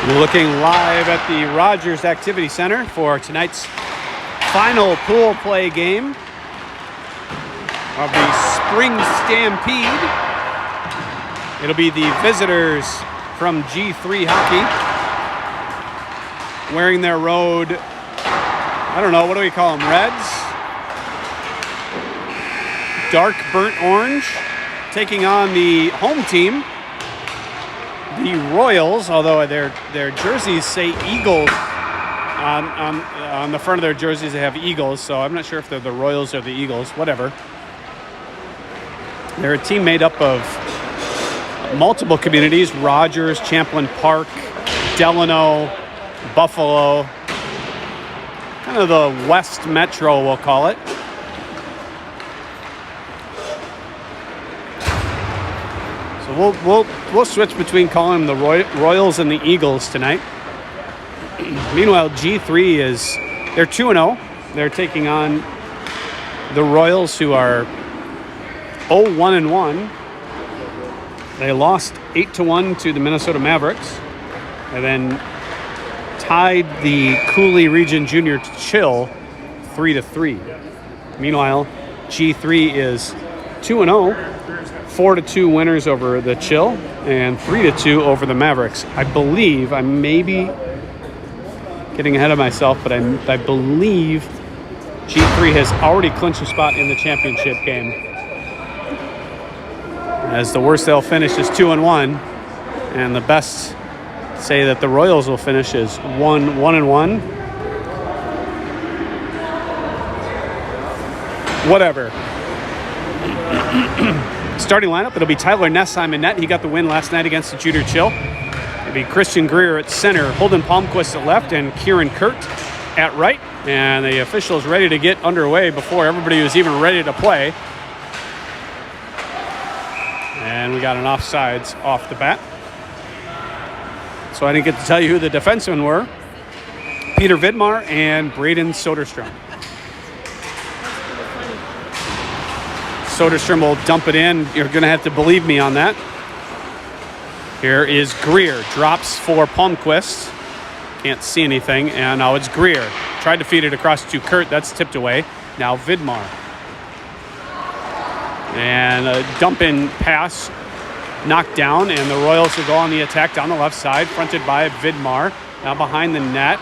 We're looking live at the Rogers Activity Center for tonight's final pool play game of the Spring Stampede. It'll be the visitors from G3 Hockey wearing their road, I don't know, what do we call them, reds? Dark burnt orange, taking on the home team, the Royals, although their jerseys say Eagles. On the front of their jerseys they have Eagles, so I'm not sure if they're the Royals or the Eagles, whatever. They're a team made up of multiple communities: Rogers, Champlain Park, Delano, Buffalo, kind of the West Metro, we'll call it. So we'll switch between calling them the Royals and the Eagles tonight. Meanwhile, G3 they're 2-0. They're taking on the Royals, who are 0-1-1. They lost 8-1 to the Minnesota Mavericks, and then tied the Cooley Region Junior Chill 3-3. Meanwhile, G3 is 2-0, 4-2 winners over the Chill, and 3-2 over the Mavericks. I believe, I may be getting ahead of myself, but I believe G3 has already clinched a spot in the championship game, as the worst they'll finish is 2-1, and the best say that the Royals will finish as 1-1. Whatever. Starting lineup, it'll be Tyler Nessheim in net. He got the win last night against the Junior Chill. It'll be Christian Greer at center, Holden Palmquist at left, and Kieran Kurt at right. And the officials ready to get underway before everybody was even ready to play. And we got an offsides off the bat. So I didn't get to tell you who the defensemen were. Peter Vidmar and Braden Soderstrom. Soderstrom will dump it in. You're going to have to believe me on that. Here is Greer. Drops for Palmquist. Can't see anything. And now it's Greer. Tried to feed it across to Kurt. That's tipped away. Now Vidmar. And a dump-in pass knocked down, and the Royals will go on the attack down the left side, fronted by Vidmar. Now behind the net.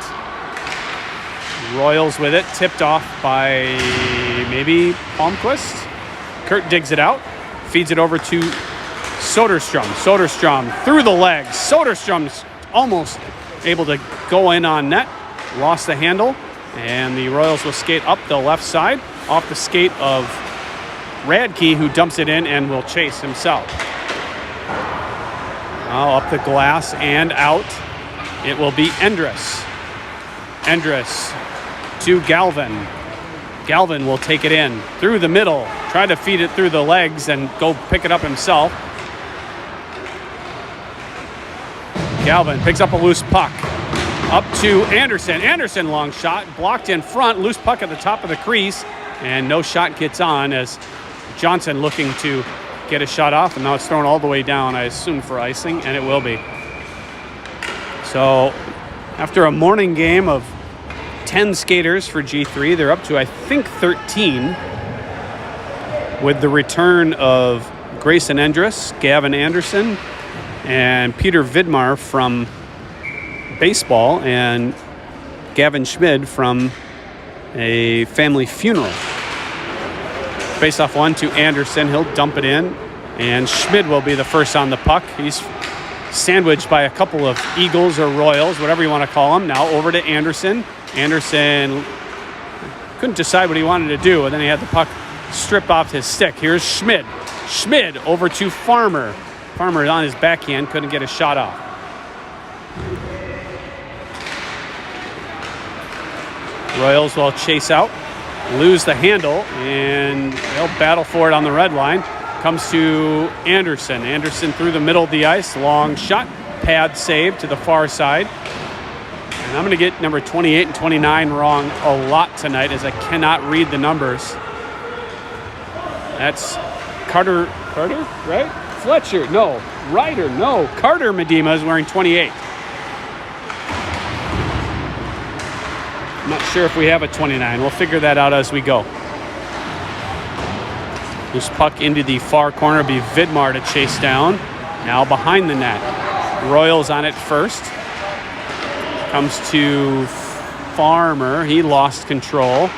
Royals with it, tipped off by maybe Palmquist. Kurt digs it out, feeds it over to Soderstrom. Soderstrom through the legs. Soderstrom's almost able to go in on net. Lost the handle, and the Royals will skate up the left side off the skate of Radke, who dumps it in and will chase himself. Now up the glass and out. It will be Endress. Endress to Galvin. Galvin will take it in through the middle, try to feed it through the legs and go pick it up himself. Galvin picks up a loose puck. Up to Anderson. Anderson, long shot, blocked in front, loose puck at the top of the crease, and no shot gets on as Johnson looking to get a shot off, and now it's thrown all the way down, I assume for icing, and it will be. So after a morning game of 10 skaters for G3, they're up to, I think, 13, with the return of Grayson Endress, Gavin Anderson, and Peter Vidmar from baseball, and Gavin Schmid from a family funeral. Face off one to Anderson. He'll dump it in, and Schmid will be the first on the puck. He's sandwiched by a couple of Eagles or Royals, whatever you want to call them. Now over to Anderson. Anderson couldn't decide what he wanted to do, and then he had the puck strip off his stick. Here's Schmid. Schmid over to Farmer. Farmer on his backhand, couldn't get a shot off. Royals will chase out, lose the handle, and they'll battle for it on the red line. Comes to Anderson. Anderson through the middle of the ice. Long shot. Pad save to the far side. And I'm going to get number 28 and 29 wrong a lot tonight, as I cannot read the numbers. That's Carter, right? Fletcher, no. Ryder, no. Carter Medema is wearing 28. I'm not sure if we have a 29. We'll figure that out as we go. Loose puck into the far corner. Be Vidmar to chase down. Now behind the net. Royals on it first. Comes to Farmer. He lost control.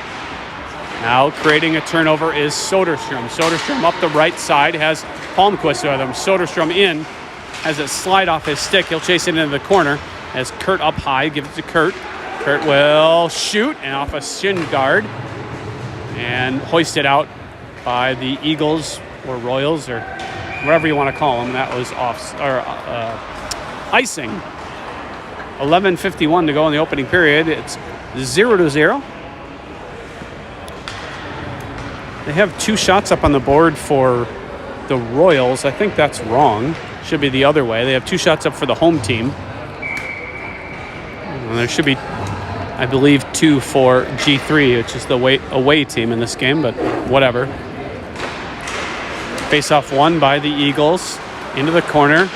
Now creating a turnover is Soderstrom. Soderstrom up the right side has Palmquist with him. Soderstrom in. Has it slide off his stick. He'll chase it into the corner. As Kurt up high. Give it to Kurt. Kurt will shoot and off a shin guard. And hoisted out by the Eagles or Royals or whatever you want to call them. That was icing. 11:51 to go in the opening period. It's 0-0. They have 2 shots up on the board for the Royals. I think that's wrong. Should be the other way. They have 2 shots up for the home team. And there should be, I believe, 2 for G3, which is the away team in this game, but whatever. Face-off won by the Eagles. Into the corner.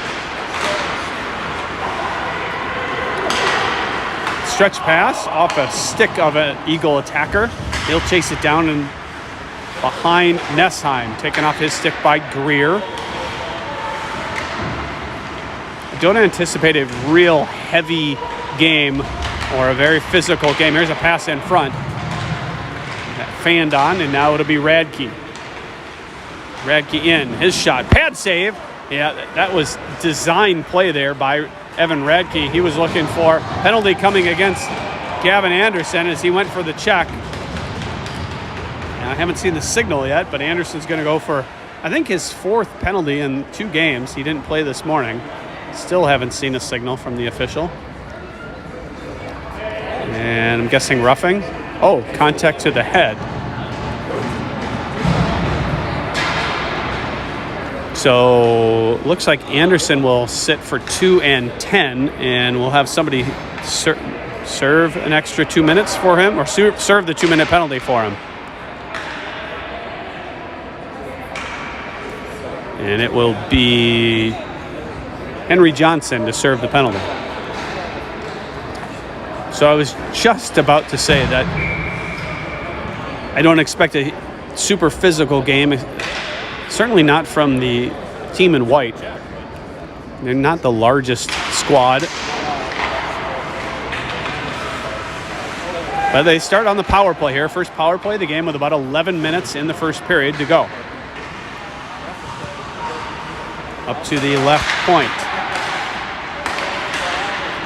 Stretch pass off a stick of an Eagle attacker. He'll chase it down and behind Nessheim. Taken off his stick by Greer. I don't anticipate a real heavy game or a very physical game. Here's a pass in front. That fanned on, and now it'll be Radke. Radke in. His shot. Pad save. Yeah, that was design play there by Evan Radke. He was looking for penalty coming against Gavin Anderson as he went for the check. And I haven't seen the signal yet, but Anderson's going to go for, I think, his 4th penalty in 2 games. He didn't play this morning. Still haven't seen a signal from the official. And I'm guessing roughing. Oh, contact to the head. So looks like Anderson will sit for 2 and 10, and we'll have somebody serve an extra 2 minutes for him, or serve the 2-minute penalty for him. And it will be Henry Johnson to serve the penalty. So I was just about to say that I don't expect a super physical game. Certainly not from the team in white. They're not the largest squad. But they start on the power play here. First power play of the game with about 11 minutes in the first period to go. Up to the left point.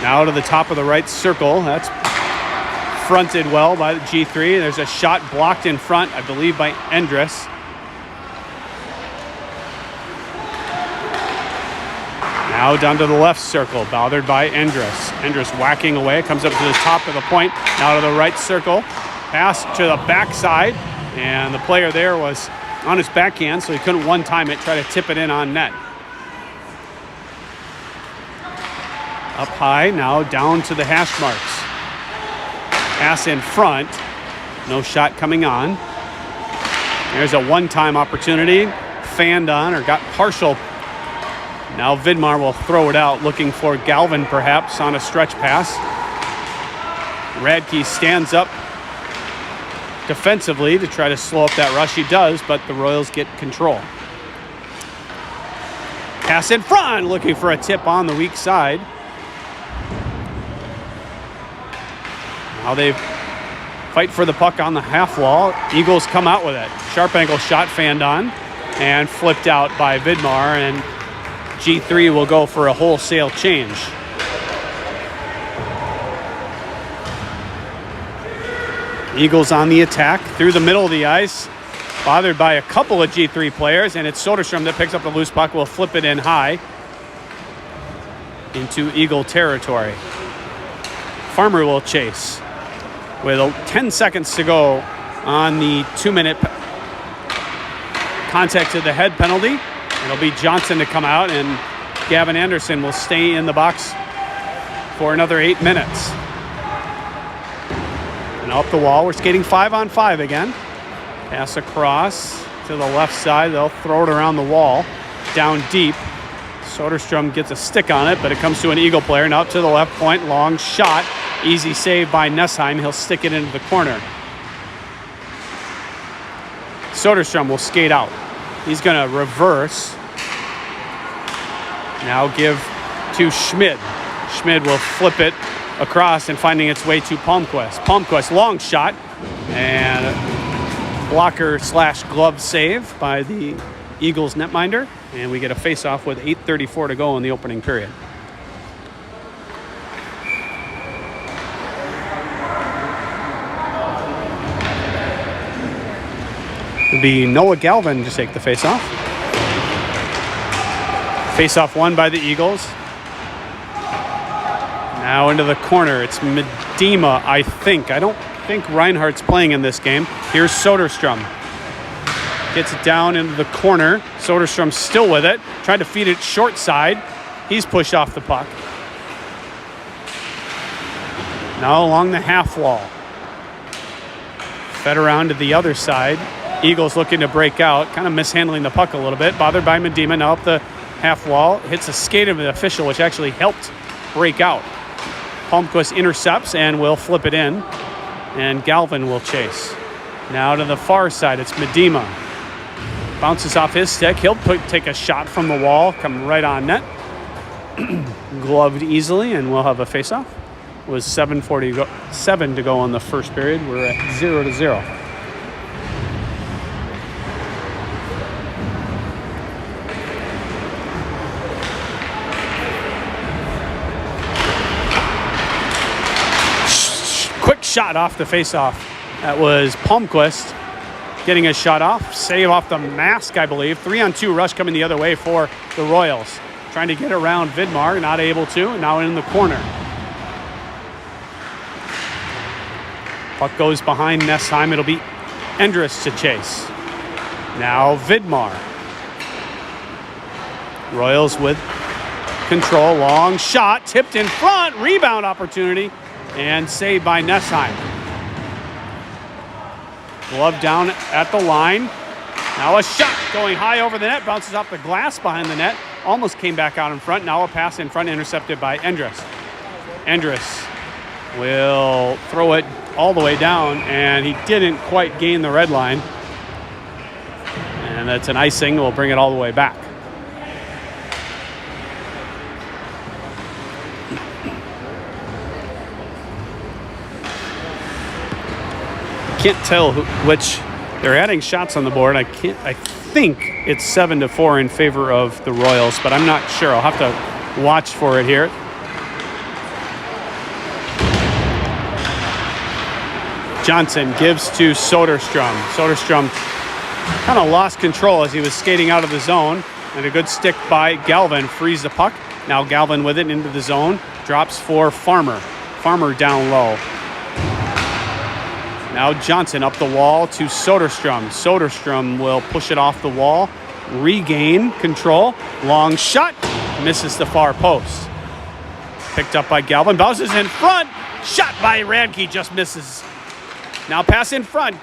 Now to the top of the right circle. That's fronted well by the G3. There's a shot blocked in front, I believe, by Endress. Now down to the left circle, bothered by Endress. Endress whacking away, comes up to the top of the point, now to the right circle. Pass to the backside, and the player there was on his backhand, so he couldn't one-time it, try to tip it in on net. Up high, now down to the hash marks. Pass in front, no shot coming on. There's a one-time opportunity, fanned on, or got partial. Now Vidmar will throw it out, looking for Galvin perhaps on a stretch pass. Radke stands up defensively to try to slow up that rush. He does, but the Royals get control. Pass in front, looking for a tip on the weak side. Now they fight for the puck on the half wall. Eagles come out with it. Sharp angle shot fanned on and flipped out by Vidmar, and G3 will go for a wholesale change. Eagles on the attack through the middle of the ice, bothered by a couple of G3 players, and it's Soderstrom that picks up the loose puck, will flip it in high into Eagle territory. Farmer will chase with 10 seconds to go on the 2-minute contact to the head penalty. It'll be Johnson to come out, and Gavin Anderson will stay in the box for another 8 minutes. And up the wall, we're skating 5-on-5 again. Pass across to the left side. They'll throw it around the wall, down deep. Soderstrom gets a stick on it, but it comes to an Eagle player. Now up to the left point, long shot. Easy save by Nessheim. He'll stick it into the corner. Soderstrom will skate out. He's going to reverse. Now give to Schmid. Schmid will flip it across and finding its way to Palmquist. Palmquist, long shot. And blocker / glove save by the Eagles netminder. And we get a face-off with 8:34 to go in the opening period. It'll be Noah Galvin to take the face-off. Face-off won by the Eagles. Now into the corner. It's Medema, I think. I don't think Reinhardt's playing in this game. Here's Soderstrom. Gets it down into the corner. Soderstrom still with it. Tried to feed it short side. He's pushed off the puck. Now along the half wall. Fed around to the other side. Eagles looking to break out. Kind of mishandling the puck a little bit. Bothered by Medema. Now up the half wall. Hits a skate of the official, which actually helped break out. Palmquist intercepts and will flip it in. And Galvin will chase. Now to the far side. It's Medema. Bounces off his stick. He'll take a shot from the wall. Come right on net. Gloved easily, and we'll have a face-off. It was 7:47 to go in the first period. We're at 0-0. Quick shot off the face-off. That was Palmquist getting a shot off. Save off the mask, I believe. 3-on-2 rush coming the other way for the Royals. Trying to get around Vidmar, not able to. Now in the corner. Puck goes behind Nessheim. It'll be Endress to chase. Now Vidmar. Royals with control. Long shot. Tipped in front. Rebound opportunity. And saved by Nessheim. Glove down at the line. Now a shot going high over the net. Bounces off the glass behind the net. Almost came back out in front. Now a pass in front intercepted by Endress. Endress will throw it all the way down, and he didn't quite gain the red line. And that's an icing. We'll bring it all the way back. Can't tell which. They're adding shots on the board. I think it's 7-4 in favor of the Royals, but I'm not sure. I'll have to watch for it here. Johnson gives to Soderstrom. Soderstrom kind of lost control as he was skating out of the zone, and a good stick by Galvin frees the puck. Now Galvin with it into the zone. Drops for Farmer. Farmer down low. Now Johnson up the wall to Soderstrom. Soderstrom will push it off the wall, regain control. Long shot, misses the far post. Picked up by Galvin, bounces in front. Shot by Radke, just misses. Now pass in front,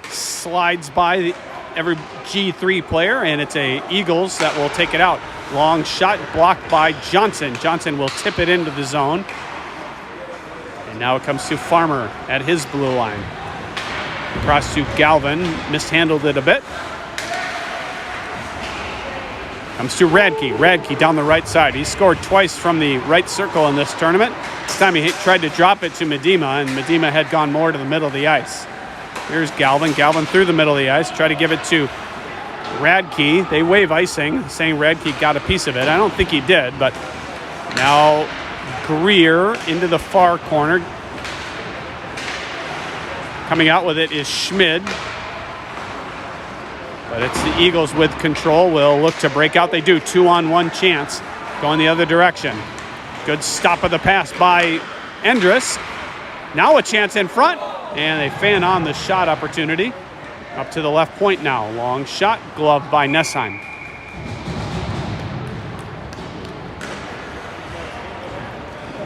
slides by every G3 player, and it's a Eagles that will take it out. Long shot blocked by Johnson. Johnson will tip it into the zone. And now it comes to Farmer at his blue line. Across to Galvin, mishandled it a bit. Comes to Radke. Radke down the right side. He scored twice from the right circle in this tournament. This time he tried to drop it to Medema, and Medema had gone more to the middle of the ice. Here's Galvin. Galvin through the middle of the ice. Try to give it to Radke. They wave icing, saying Radke got a piece of it. I don't think he did, but now Greer into the far corner. Coming out with it is Schmid. But it's the Eagles with control. Will look to break out. They do. 2-on-1 chance. Going the other direction. Good stop of the pass by Endress. Now a chance in front. And they fan on the shot opportunity. Up to the left point now. Long shot. Gloved by Nessheim.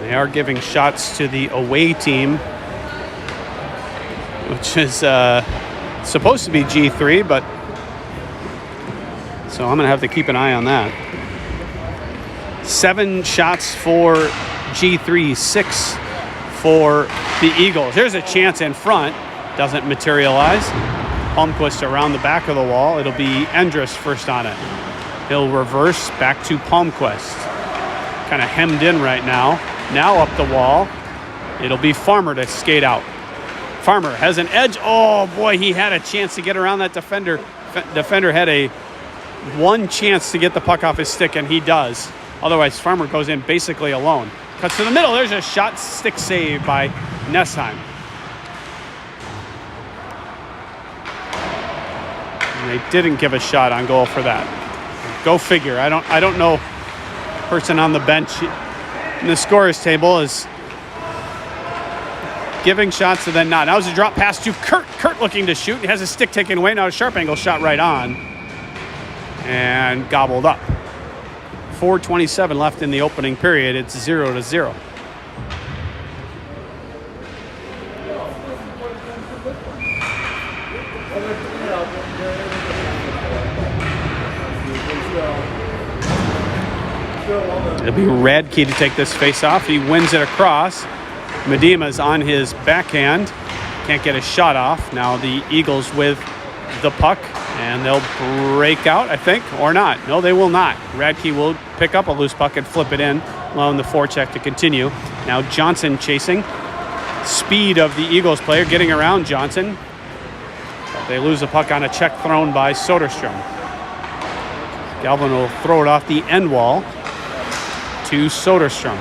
They are giving shots to the away team, which is supposed to be G3, but so I'm going to have to keep an eye on that. 7 shots for G3, 6 for the Eagles. Here's a chance in front. Doesn't materialize. Palmquist around the back of the wall. It'll be Endress first on it. He'll reverse back to Palmquist. Kind of hemmed in right now. Now up the wall. It'll be Farmer to skate out. Farmer has an edge. Oh, boy, he had a chance to get around that defender. Defender had one chance to get the puck off his stick, and he does. Otherwise, Farmer goes in basically alone. Cuts to the middle. There's a shot stick save by Nessheim. And they didn't give a shot on goal for that. Go figure. I don't know. Person on the bench in the scorer's table is giving shots and then not. Now it's a drop pass to Kurt. Kurt looking to shoot. He has his stick taken away. Now a sharp angle shot right on. And gobbled up. 4:27 left in the opening period. It's 0-0. It'll be Radke to take this face-off. He wins it across. Medema's on his backhand. Can't get a shot off. Now the Eagles with the puck, and they'll break out, I think, or not. No, they will not. Radke will pick up a loose puck and flip it in, allowing the forecheck to continue. Now Johnson chasing. Speed of the Eagles player getting around Johnson. They lose the puck on a check thrown by Soderstrom. Galvin will throw it off the end wall to Soderstrom.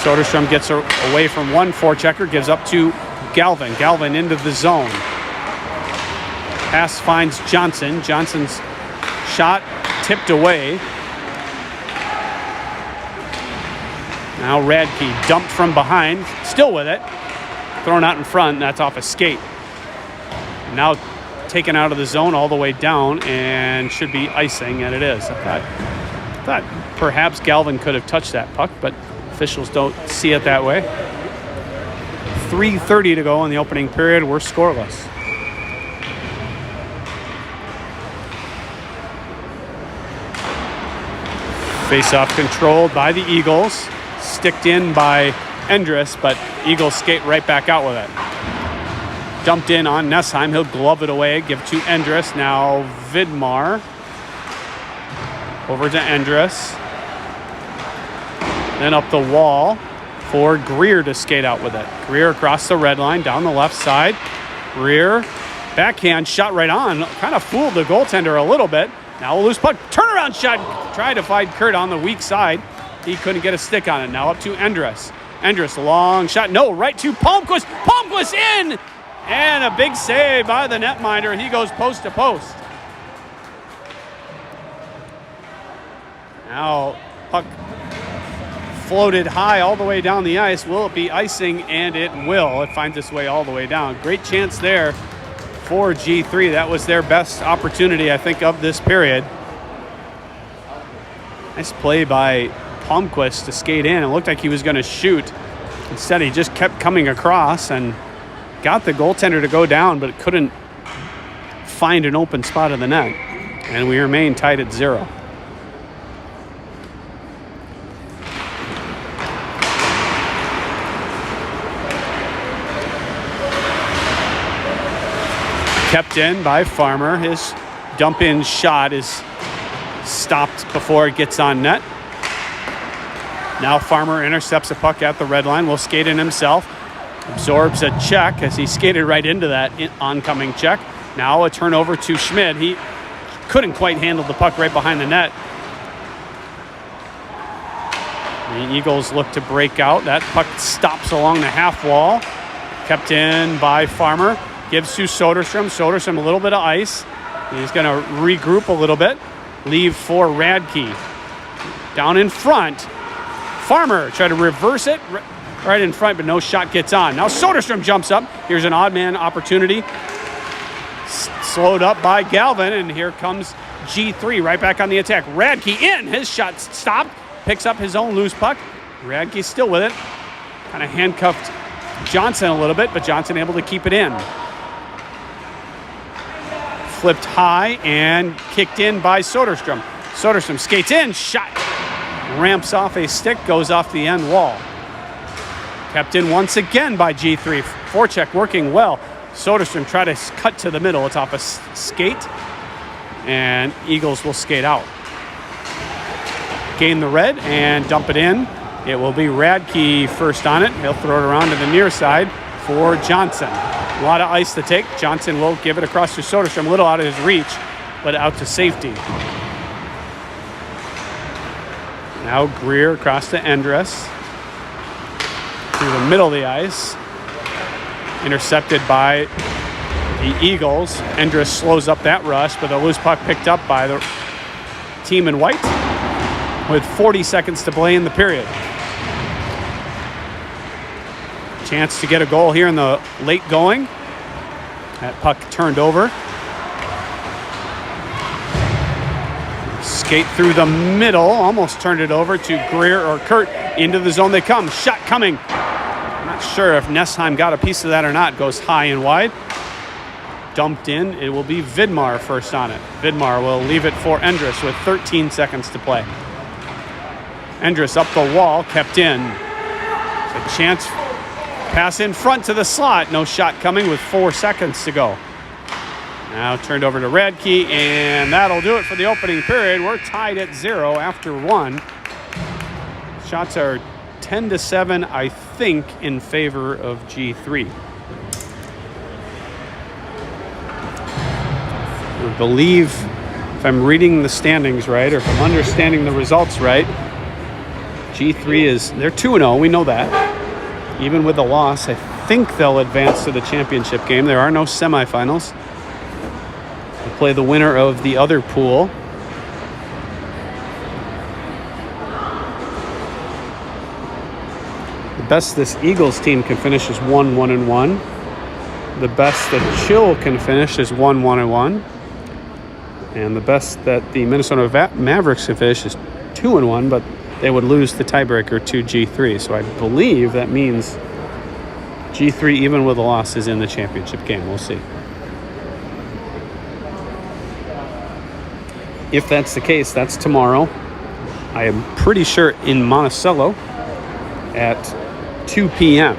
Soderstrom gets away from one forechecker, gives up to Galvin. Galvin into the zone. Pass finds Johnson. Johnson's shot tipped away. Now Radke dumped from behind, still with it. Thrown out in front, that's off a skate. Now taken out of the zone all the way down and should be icing, and it is. I thought perhaps Galvin could have touched that puck, but officials don't see it that way. 3:30 to go in the opening period. We're scoreless. Face-off controlled by the Eagles. Sticked in by Endress, but Eagles skate right back out with it. Dumped in on Nessheim. He'll glove it away, give to Endress. Now Vidmar. Over to Endress. Then up the wall for Greer to skate out with it. Greer across the red line, down the left side. Greer, backhand shot right on. Kind of fooled the goaltender a little bit. Now a loose puck, turnaround shot. Tried to find Kurt on the weak side. He couldn't get a stick on it. Now up to Endress. Endress, long shot. No, right to Palmquist. Palmquist in! And a big save by the netminder. He goes post to post. Now puck floated high all the way down the ice. Will it be icing? And it will. It finds its way all the way down. Great chance there for G3. That was their best opportunity, I think, of this period. Nice play by Palmquist to skate in. It looked like he was going to shoot. Instead, he just kept coming across and got the goaltender to go down, but couldn't find an open spot in the net. And we remain tied at 0. Kept in by Farmer. His dump-in shot is stopped before it gets on net. Now Farmer intercepts a puck at the red line. Will skate in himself. Absorbs a check as he skated right into that oncoming check. Now a turnover to Schmidt. He couldn't quite handle the puck right behind the net. The Eagles look to break out. That puck stops along the half wall. Kept in by Farmer. Gives to Soderstrom. Soderstrom a little bit of ice. He's going to regroup a little bit. Leave for Radke. Down in front. Farmer tried to reverse it right in front, but no shot gets on. Now Soderstrom jumps up. Here's an odd man opportunity. Slowed up by Galvin, and here comes G3 right back on the attack. Radke in. His shot stopped. Picks up his own loose puck. Radke still with it. Kind of handcuffed Johnson a little bit, but Johnson able to keep it in. Flipped high and kicked in by Soderstrom. Soderstrom skates in. Shot ramps off a stick, goes off the end wall. Kept in once again by G3. Forecheck working well. Soderstrom try to cut to the middle. It's off a skate, and Eagles will skate out. Gain the red and dump it in. It will be Radke first on it. He'll throw it around to the near side for Johnson. A lot of ice to take. Johnson will give it across to Soderstrom, a little out of his reach, but out to safety. Now Greer across to Endress. Through the middle of the ice. Intercepted by the Eagles. Endress slows up that rush, but the loose puck picked up by the team in white with 40 seconds to play in the period. Chance to get a goal here in the late going. That puck turned over. Skate through the middle, almost turned it over to Greer or Kurt. Into the zone they come. Shot coming. I'm not sure if Nessheim got a piece of that or not. Goes high and wide. Dumped in. It will be Vidmar first on it. Vidmar will leave it for Endress with 13 seconds to play. Endress up the wall, kept in. A chance. Pass in front to the slot. No shot coming with 4 seconds to go. Now turned over to Radke, and that'll do it for the opening period. We're tied at 0 after 1. Shots are 10-7, I think, in favor of G3. I believe, if I'm reading the standings right, or if I'm understanding the results right, G3 they're 2-0, we know that. Even with the loss, I think they'll advance to the championship game. There are no semifinals. We'll play the winner of the other pool. The best this Eagles team can finish is 1-1-1. The best that Chill can finish is 1-1-1. And the best that the Minnesota Mavericks can finish is 2-1, but they would lose the tiebreaker to G3. So I believe that means G3, even with a loss, is in the championship game. We'll see. If that's the case, that's tomorrow. I am pretty sure in Monticello at 2 p.m.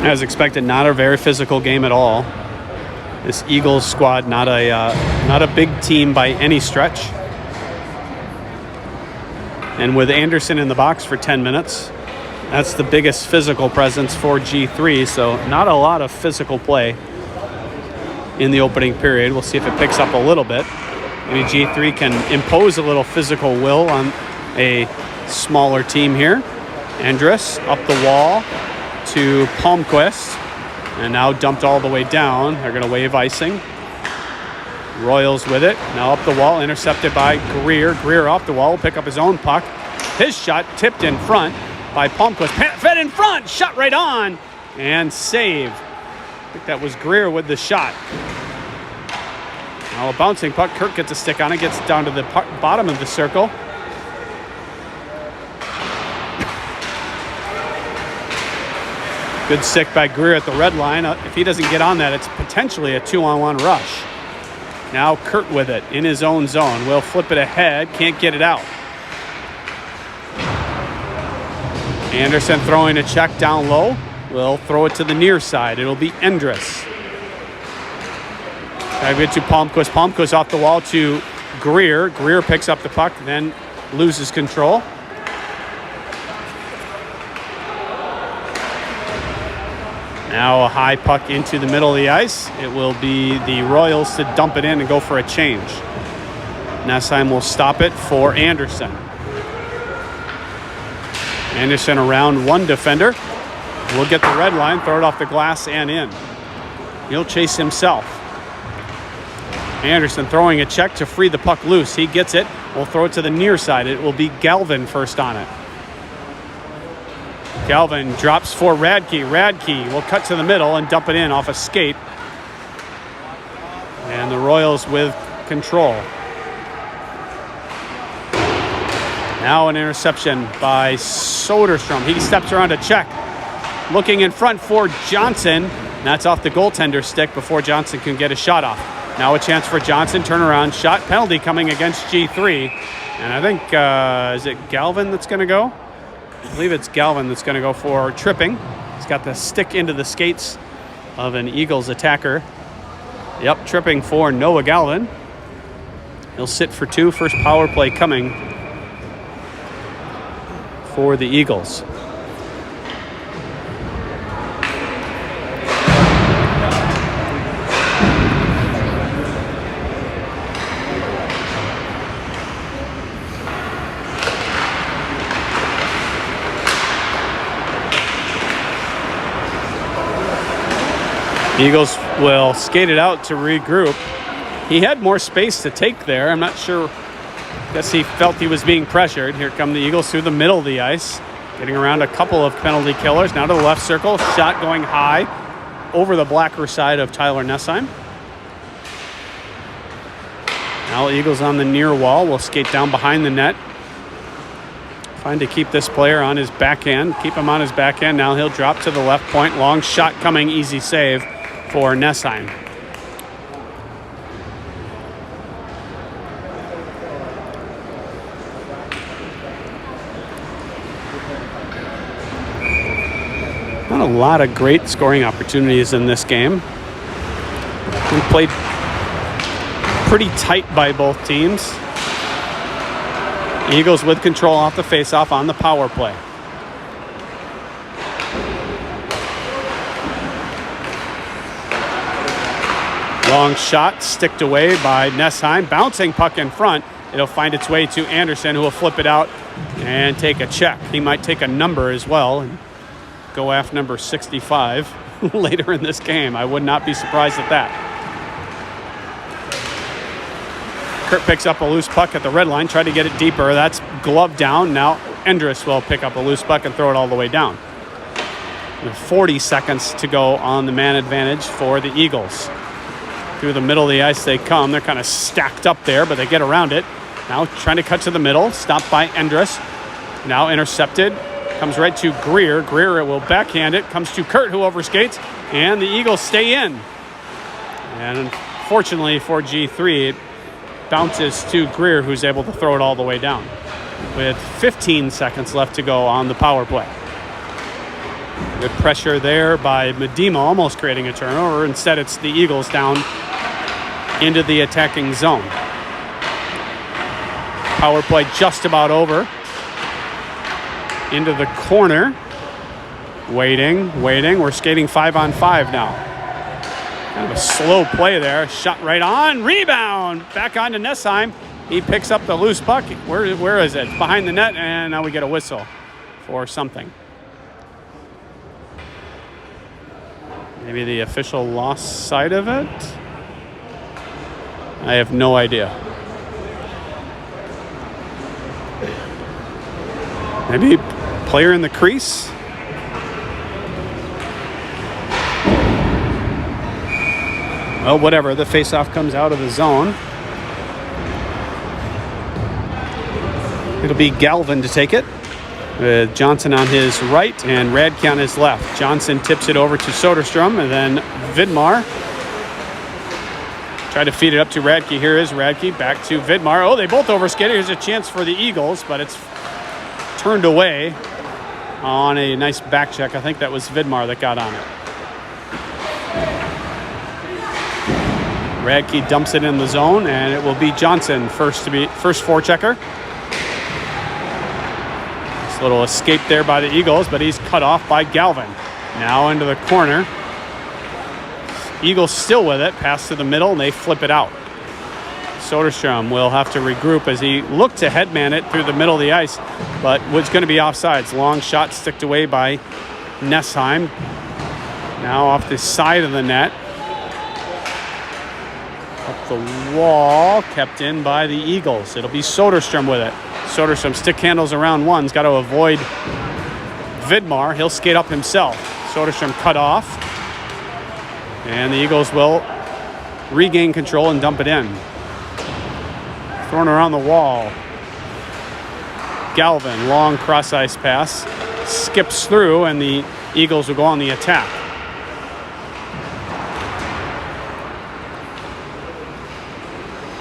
As expected, not a very physical game at all. This Eagles squad, not a big team by any stretch. And with Anderson in the box for 10 minutes, that's the biggest physical presence for G3. So not a lot of physical play in the opening period. We'll see if it picks up a little bit. Maybe G3 can impose a little physical will on a smaller team here. Andrus up the wall to Palmquist, and now dumped all the way down. They're going to wave icing. Royals with it. Now up the wall, intercepted by Greer. Greer off the wall, will pick up his own puck. His shot tipped in front by Palmquist. Fed in front, shot right on, and save. I think that was Greer with the shot. Now a bouncing puck. Kirk gets a stick on it, gets down to the bottom of the circle. Good stick by Greer at the red line. If he doesn't get on that, it's potentially a 2-on-1 rush. Now Kurt with it in his own zone. Will flip it ahead. Can't get it out. Anderson throwing a check down low. Will throw it to the near side. It'll be Endress. Try to get to Palmquist. Palmquist off the wall to Greer. Greer picks up the puck, then loses control. Now a high puck into the middle of the ice. It will be the Royals to dump it in and go for a change. Nessheim will stop it for Anderson. Anderson around one defender. Will get the red line, throw it off the glass and in. He'll chase himself. Anderson throwing a check to free the puck loose. He gets it. We'll throw it to the near side. It will be Galvin first on it. Galvin drops for Radke. Radke will cut to the middle and dump it in off a skate. And the Royals with control. Now an interception by Soderstrom. He steps around to check. Looking in front for Johnson. That's off the goaltender's stick before Johnson can get a shot off. Now a chance for Johnson. Turnaround shot. Penalty coming against G3. And I think, is it Galvin that's going to go? I believe it's Galvin that's going to go for tripping. He's got the stick into the skates of an Eagles attacker. Yep, tripping for Noah Galvin. He'll sit for 2. First power play coming for the Eagles. Eagles will skate it out to regroup. He had more space to take there. I'm not sure. Guess he felt he was being pressured. Here come the Eagles through the middle of the ice. Getting around a couple of penalty killers. Now to the left circle. Shot going high over the blacker side of Tyler Nessheim. Now Eagles on the near wall. Will skate down behind the net. Trying to keep this player on his backhand. Keep him on his backhand. Now he'll drop to the left point. Long shot coming. Easy save for Nessheim. Not a lot of great scoring opportunities in this game. We played pretty tight by both teams. Eagles with control off the faceoff on the power play. Long shot, sticked away by Nessheim. Bouncing puck in front. It'll find its way to Anderson, who will flip it out and take a check. He might take a number as well and go after number 65 later in this game. I would not be surprised at that. Kurt picks up a loose puck at the red line, tried to get it deeper. That's gloved down. Now Endress will pick up a loose puck and throw it all the way down. With 40 seconds to go on the man advantage for the Eagles. Through the middle of the ice they come. They're kind of stacked up there, but they get around it. Now trying to cut to the middle. Stopped by Endress. Now intercepted. Comes right to Greer. Greer will backhand it. Comes to Kurt, who overskates. And the Eagles stay in. And unfortunately for G3, it bounces to Greer, who's able to throw it all the way down. With 15 seconds left to go on the power play. Good pressure there by Medema, almost creating a turnover. Instead, it's the Eagles down into the attacking zone. Power play just about over. Into the corner. Waiting. We're skating 5-on-5 now. Kind of a slow play there. Shot right on. Rebound. Back on to Nessheim. He picks up the loose puck. Where is it? Behind the net, and now we get a whistle for something. Maybe the official lost sight of it? I have no idea. Maybe player in the crease? Well, whatever. The faceoff comes out of the zone. It'll be Galvin to take it, with Johnson on his right and Radke on his left. Johnson tips it over to Soderstrom, and then Vidmar. Try to feed it up to Radke. Here is Radke, back to Vidmar. Oh, they both overskated. Here's a chance for the Eagles, but it's turned away on a nice back check. I think that was Vidmar that got on it. Radke dumps it in the zone, and it will be Johnson first forechecker. Little escape there by the Eagles, but he's cut off by Galvin. Now into the corner. Eagles still with it. Pass to the middle, and they flip it out. Soderstrom will have to regroup as he looked to headman it through the middle of the ice, but was going to be offsides. Long shot sticked away by Nessheim. Now off the side of the net. Up the wall, kept in by the Eagles. It'll be Soderstrom with it. Soderstrom stick handles around one. He's got to avoid Vidmar. He'll skate up himself. Soderstrom cut off. And the Eagles will regain control and dump it in. Thrown around the wall. Galvin, long cross-ice pass. Skips through, and the Eagles will go on the attack.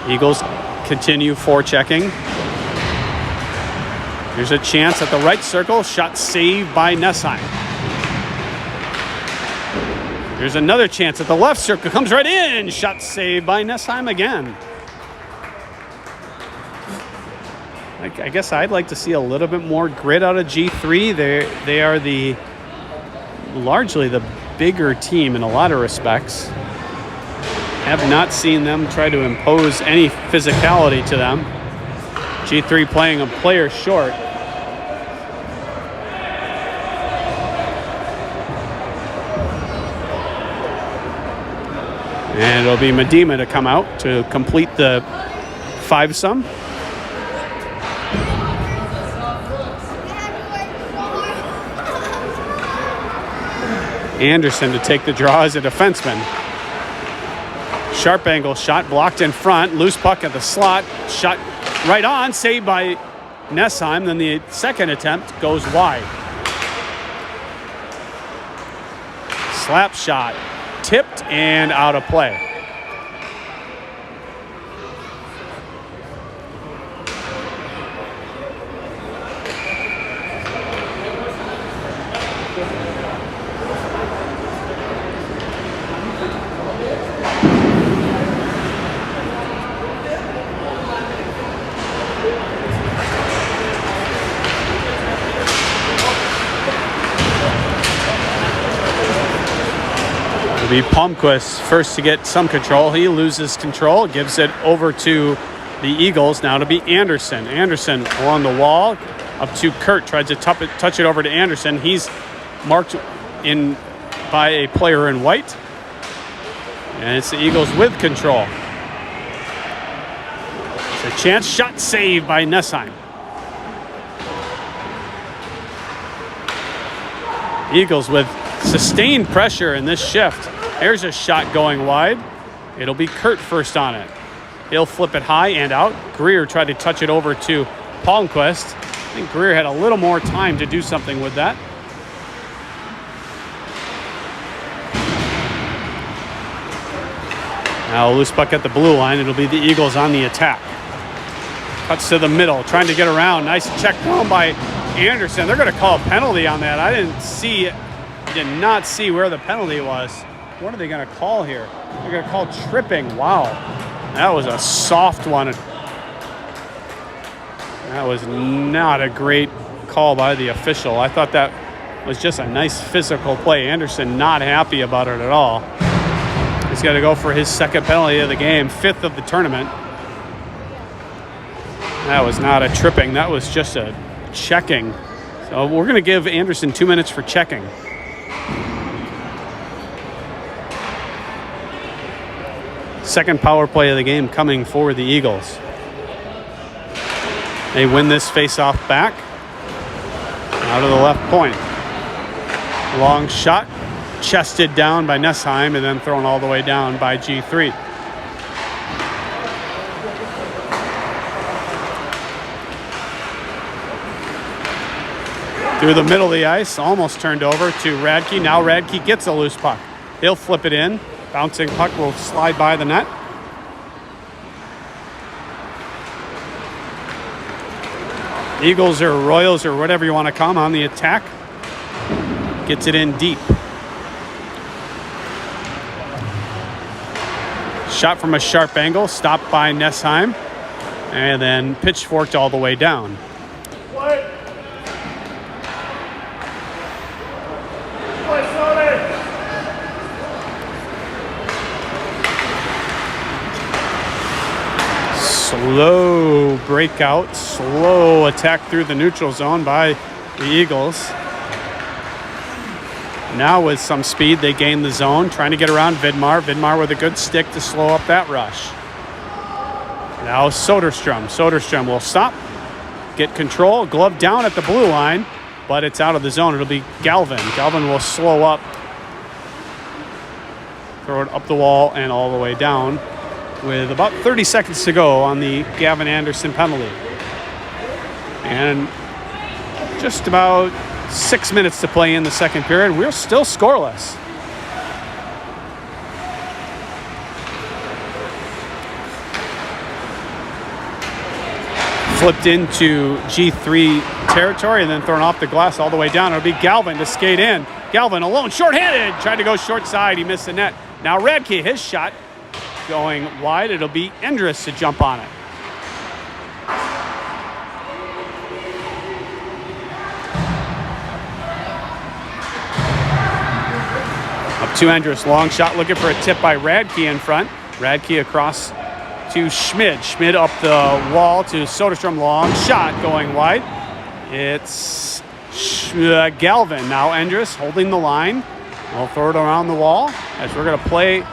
Eagles continue forechecking. Here's a chance at the right circle. Shot saved by Nessheim. Here's another chance at the left circle. Comes right in. Shot saved by Nessheim again. I guess I'd like to see a little bit more grit out of G3. They are largely the bigger team in a lot of respects. Have not seen them try to impose any physicality to them. G3 playing a player short. And it'll be Medema to come out to complete the five-some. Anderson to take the draw as a defenseman. Sharp angle shot blocked in front. Loose puck at the slot. Shot right on. Saved by Nessheim. Then the second attempt goes wide. Slap shot. Tipped and out of play. Be Palmquist first to get some control. He loses control, gives it over to the Eagles. Now to be Anderson. Anderson along the wall, up to Kurt. Tries to touch it over to Anderson. He's marked in by a player in white. And it's the Eagles with control. It's a chance. Shot saved by Nessheim. Eagles with sustained pressure in this shift. There's a shot going wide. It'll be Kurt first on it. He'll flip it high and out. Greer tried to touch it over to Palmquist. I think Greer had a little more time to do something with that. Now a loose puck at the blue line. It'll be the Eagles on the attack. Cuts to the middle, trying to get around. Nice check down by Anderson. They're going to call a penalty on that. I did not see where the penalty was. What are they going to call here? They're going to call tripping. Wow. That was a soft one. That was not a great call by the official. I thought that was just a nice physical play. Anderson not happy about it at all. He's got to go for his second penalty of the game, 5th of the tournament. That was not a tripping. That was just a checking. So we're going to give Anderson 2 minutes for checking. Second power play of the game coming for the Eagles. They win this face-off back. Out of the left point. Long shot. Chested down by Nessheim and then thrown all the way down by G3. Through the middle of the ice. Almost turned over to Radke. Now Radke gets a loose puck. He'll flip it in. Bouncing puck will slide by the net. Eagles or Royals or whatever you want to come on the attack. Gets it in deep. Shot from a sharp angle, stopped by Nessheim, and then pitchforked all the way down. Slow breakout, slow attack through the neutral zone by the Eagles. Now with some speed, they gain the zone, trying to get around Vidmar. Vidmar with a good stick to slow up that rush. Now Soderstrom. Soderstrom will stop, get control, glove down at the blue line, but it's out of the zone. It'll be Galvin. Galvin will slow up, throw it up the wall and all the way down. with about 30 seconds to go on the Gavin Anderson penalty. And just about 6 minutes to play in the second period. We're still scoreless. Flipped into G3 territory and then thrown off the glass all the way down. It'll be Galvin to skate in. Galvin alone, short-handed, tried to go short side. He missed the net. Now Radke, his shot going wide. It'll be Endress to jump on it. Up to Endress, long shot looking for a tip by Radke in front. Radke across to Schmid. Schmid up the wall to Soderstrom, long shot going wide. It's Galvin. Now Endress holding the line. We'll throw it around the wall as we're going to play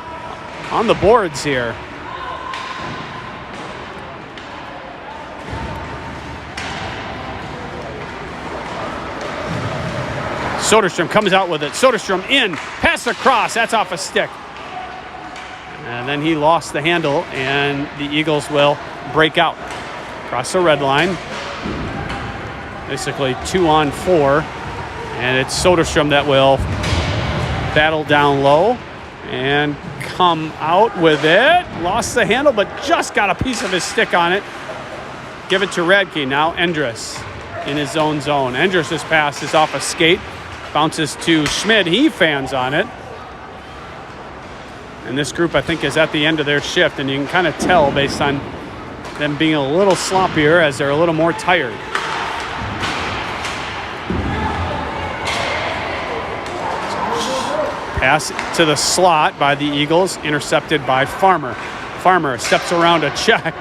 on the boards here. Soderstrom comes out with it. Soderstrom in, pass across. That's off a stick. And then he lost the handle, and the Eagles will break out. Across the red line. Basically 2-on-4. And it's Soderstrom that will battle down low and come out with it. Lost the handle, but just got a piece of his stick on it. Give it to Radke. Now Endress in his own zone. Endress' pass is off a skate. Bounces to Schmid. He fans on it. And this group, I think, is at the end of their shift, and you can kind of tell based on them being a little sloppier as they're a little more tired. Pass to the slot by the Eagles, intercepted by Farmer. Farmer steps around a check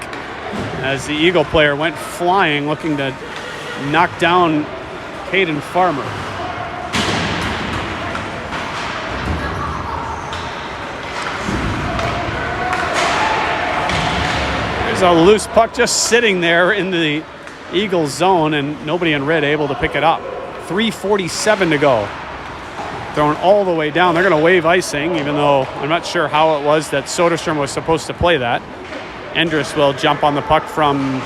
as the Eagle player went flying, looking to knock down Caden Farmer. There's a loose puck just sitting there in the Eagles zone, and nobody in red able to pick it up. 3:47 to go. Thrown all the way down. They're going to wave icing, even though I'm not sure how it was that Soderstrom was supposed to play that. Endress will jump on the puck from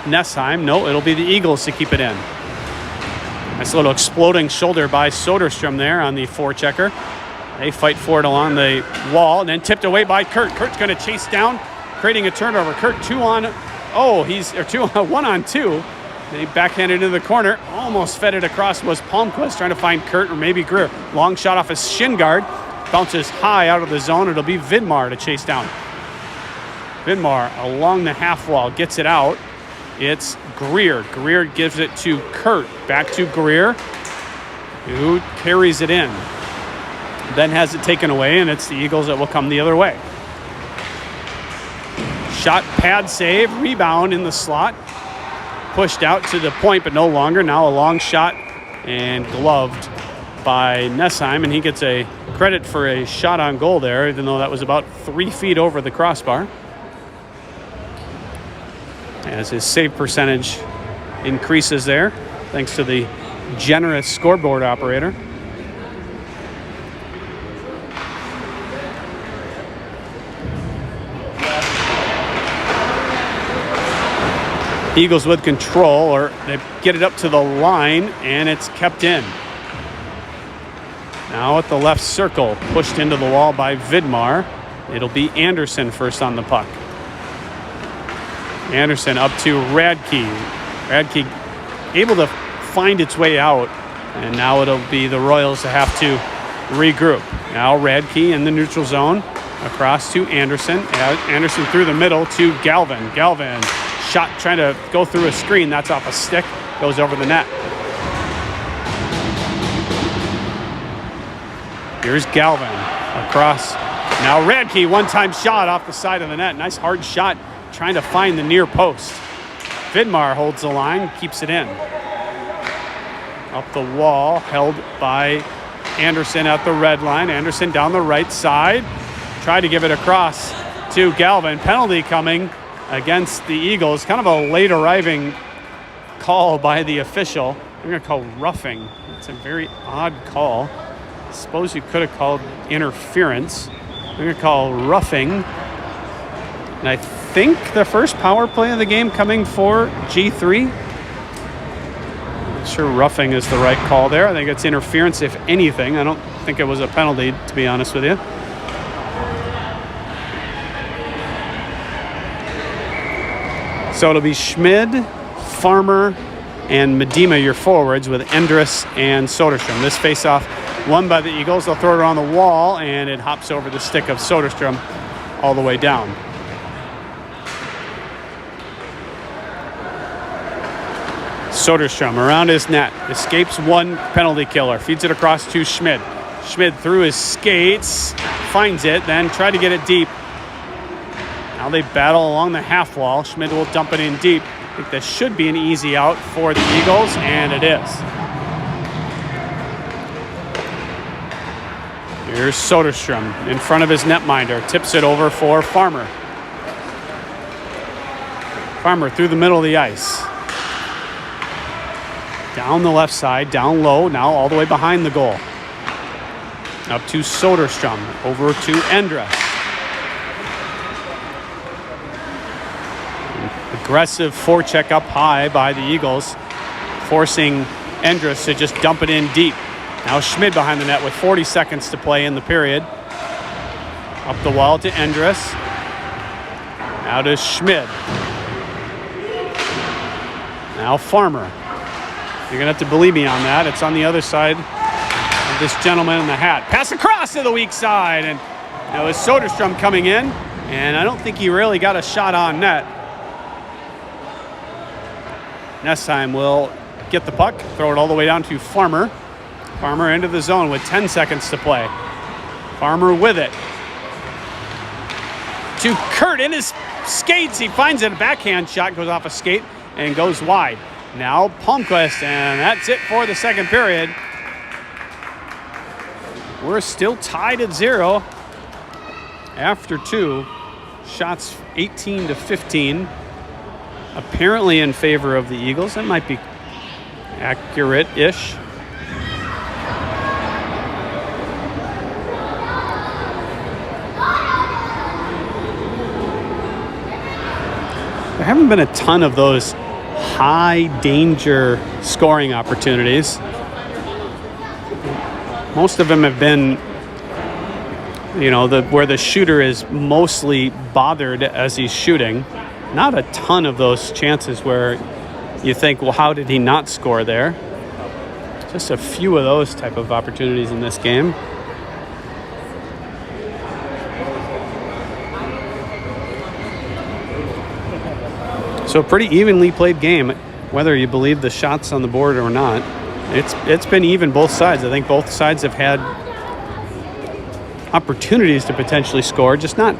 Nessheim. No, it'll be the Eagles to keep it in. Nice little exploding shoulder by Soderstrom there on the forechecker. They fight for it along the wall, and then tipped away by Kurt. Kurt's going to chase down, creating a turnover. Kurt 1-on-2. They backhanded into the corner, almost fed it across. Was Palmquist trying to find Kurt or maybe Greer. Long shot off his shin guard, bounces high out of the zone. It'll be Vidmar to chase down. Vidmar along the half wall, gets it out. It's Greer. Greer gives it to Kurt. Back to Greer, who carries it in. Then has it taken away, and it's the Eagles that will come the other way. Shot, pad save, rebound in the slot. Pushed out to the point, but no longer. Now a long shot and gloved by Nessheim, and he gets a credit for a shot on goal there, even though that was about 3 feet over the crossbar. As his save percentage increases there, thanks to the generous scoreboard operator. Eagles with control, or they get it up to the line, and it's kept in. Now at the left circle, pushed into the wall by Vidmar. It'll be Anderson first on the puck. Anderson up to Radke. Radke able to find its way out, and now it'll be the Royals that have to regroup. Now Radke in the neutral zone, across to Anderson. Anderson through the middle to Galvin. Galvin shot trying to go through a screen. That's off a stick. Goes over the net. Here's Galvin across. Now Radke, one-time shot off the side of the net. Nice hard shot trying to find the near post. Vidmar holds the line, keeps it in. Up the wall, held by Anderson at the red line. Anderson down the right side. Tried to give it across to Galvin. Penalty coming against the Eagles. Kind of a late arriving call by the official. I'm going to call roughing. It's a very odd call. I suppose you could have called interference. I'm going to call roughing And I think the first power play of the game coming for G3. Not sure roughing is the right call there. I think it's interference, if anything. I don't think it was a penalty, to be honest with you. So it'll be Schmid, Farmer, and Medema, your forwards, with Endress and Soderstrom. This face-off won by the Eagles. They'll throw it on the wall, and it hops over the stick of Soderstrom all the way down. Soderstrom around his net, escapes one penalty killer, feeds it across to Schmid. Schmid through his skates, finds it, then tried to get it deep. Now they battle along the half wall. Schmid will dump it in deep. I think this should be an easy out for the Eagles, and it is. Here's Soderstrom in front of his netminder. Tips it over for Farmer. Farmer through the middle of the ice. Down the left side, down low, now all the way behind the goal. Up to Soderstrom, over to Endress. Aggressive forecheck up high by the Eagles, forcing Endress to just dump it in deep. Now Schmid behind the net with 40 seconds to play in the period. Up the wall to Endress. Now to Schmid. Now Farmer. You're going to have to believe me on that. It's on the other side of this gentleman in the hat. Pass across to the weak side. And that was Soderstrom coming in. And I don't think he really got a shot on net. Nestheim will get the puck, throw it all the way down to Farmer. Farmer into the zone with 10 seconds to play. Farmer with it. To Kurt in his skates. He finds it. A backhand shot goes off a skate and goes wide. Now Palmquist, and that's it for the second period. We're still tied at 0 after 2. Shots 18-15. Apparently in favor of the Eagles. That might be accurate-ish. There haven't been a ton of those high danger scoring opportunities. Most of them have been, where the shooter is mostly bothered as he's shooting. Not a ton of those chances where you think, well, how did he not score there? Just a few of those type of opportunities in this game. So a pretty evenly played game, whether you believe the shots on the board or not. It's been even both sides. I think both sides have had opportunities to potentially score, just not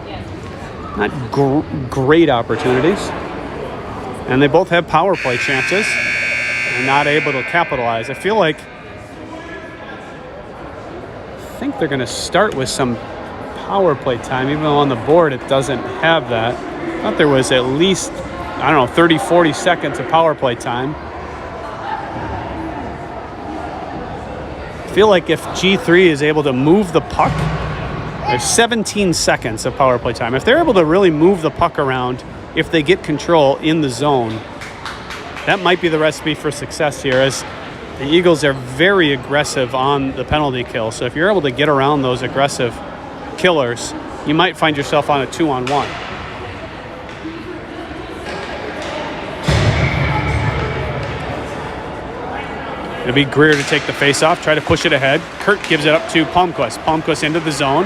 great opportunities. And they both have power play chances and not able to capitalize. I think they're going to start with some power play time, even though on the board it doesn't have that. I thought there was at least 30, 40 seconds of power play time. I feel like if G3 is able to move the puck, there's 17 seconds of power play time. If they're able to really move the puck around, if they get control in the zone, that might be the recipe for success here, as the Eagles are very aggressive on the penalty kill. So if you're able to get around those aggressive killers, you might find yourself on a 2-on-1. It'll be Greer to take the face-off, try to push it ahead. Kurt gives it up to Palmquist. Palmquist into the zone.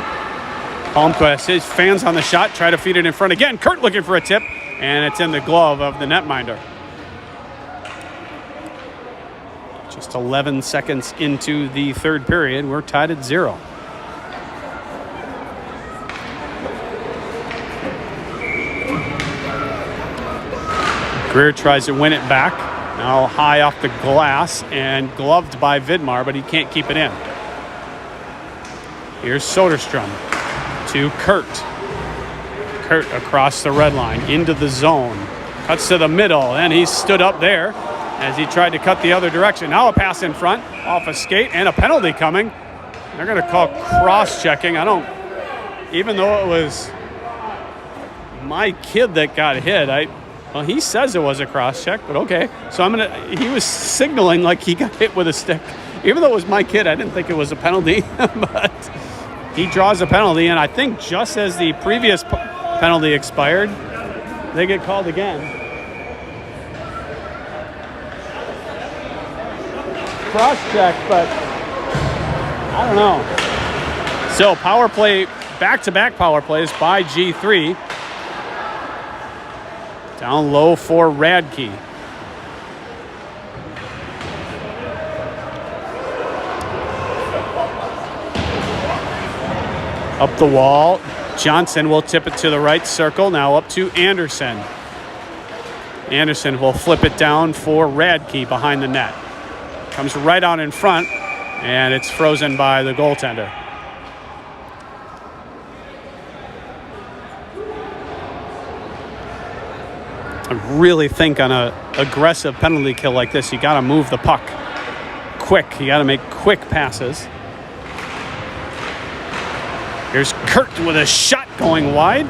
Palmquist, his fans on the shot, try to feed it in front again. Kurt looking for a tip, and it's in the glove of the netminder. Just 11 seconds into the third period, we're tied at 0. Greer tries to win it back. Now high off the glass and gloved by Vidmar, but he can't keep it in. Here's Soderstrom to Kurt. Kurt across the red line into the zone. Cuts to the middle, and he stood up there as he tried to cut the other direction. Now a pass in front, off a skate, and a penalty coming. They're going to call cross-checking. Even though it was my kid that got hit. Well, he says it was a cross check, but okay. So he was signaling like he got hit with a stick. Even though it was my kid, I didn't think it was a penalty, but he draws a penalty, and I think just as the previous penalty expired, they get called again. Cross check, but I don't know. So power play, back-to-back power plays by G3. Down low for Radke. Up the wall, Johnson will tip it to the right circle. Now up to Anderson. Anderson will flip it down for Radke behind the net. Comes right out in front, and it's frozen by the goaltender. I really think on an aggressive penalty kill like this, you got to move the puck quick. You got to make quick passes. Here's Kurt with a shot going wide.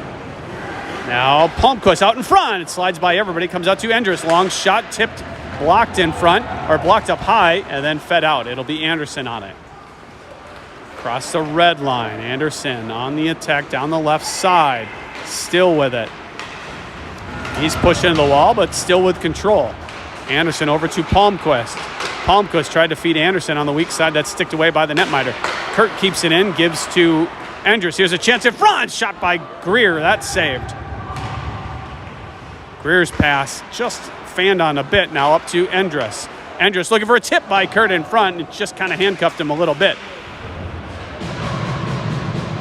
Now Palmquist out in front. It slides by everybody. Comes out to Endress. Long shot tipped, blocked in front, or blocked up high, and then fed out. It'll be Anderson on it. Across the red line. Anderson on the attack down the left side. Still with it. He's pushing the wall, but still with control. Anderson over to Palmquist. Palmquist tried to feed Anderson on the weak side. That's sticked away by the netminder. Kurt keeps it in, gives to Endress. Here's a chance in front. Shot by Greer. That's saved. Greer's pass just fanned on a bit. Now up to Endress. Endress looking for a tip by Kurt in front. It just kind of handcuffed him a little bit.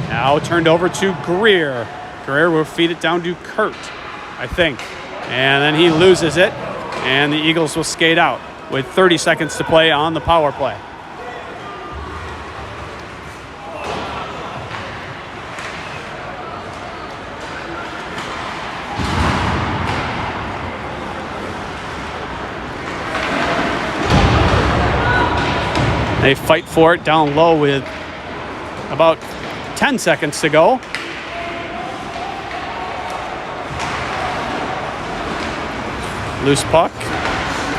Now turned over to Greer. Greer will feed it down to Kurt, I think. And then he loses it, and the Eagles will skate out with 30 seconds to play on the power play. They fight for it down low with about 10 seconds to go. Loose puck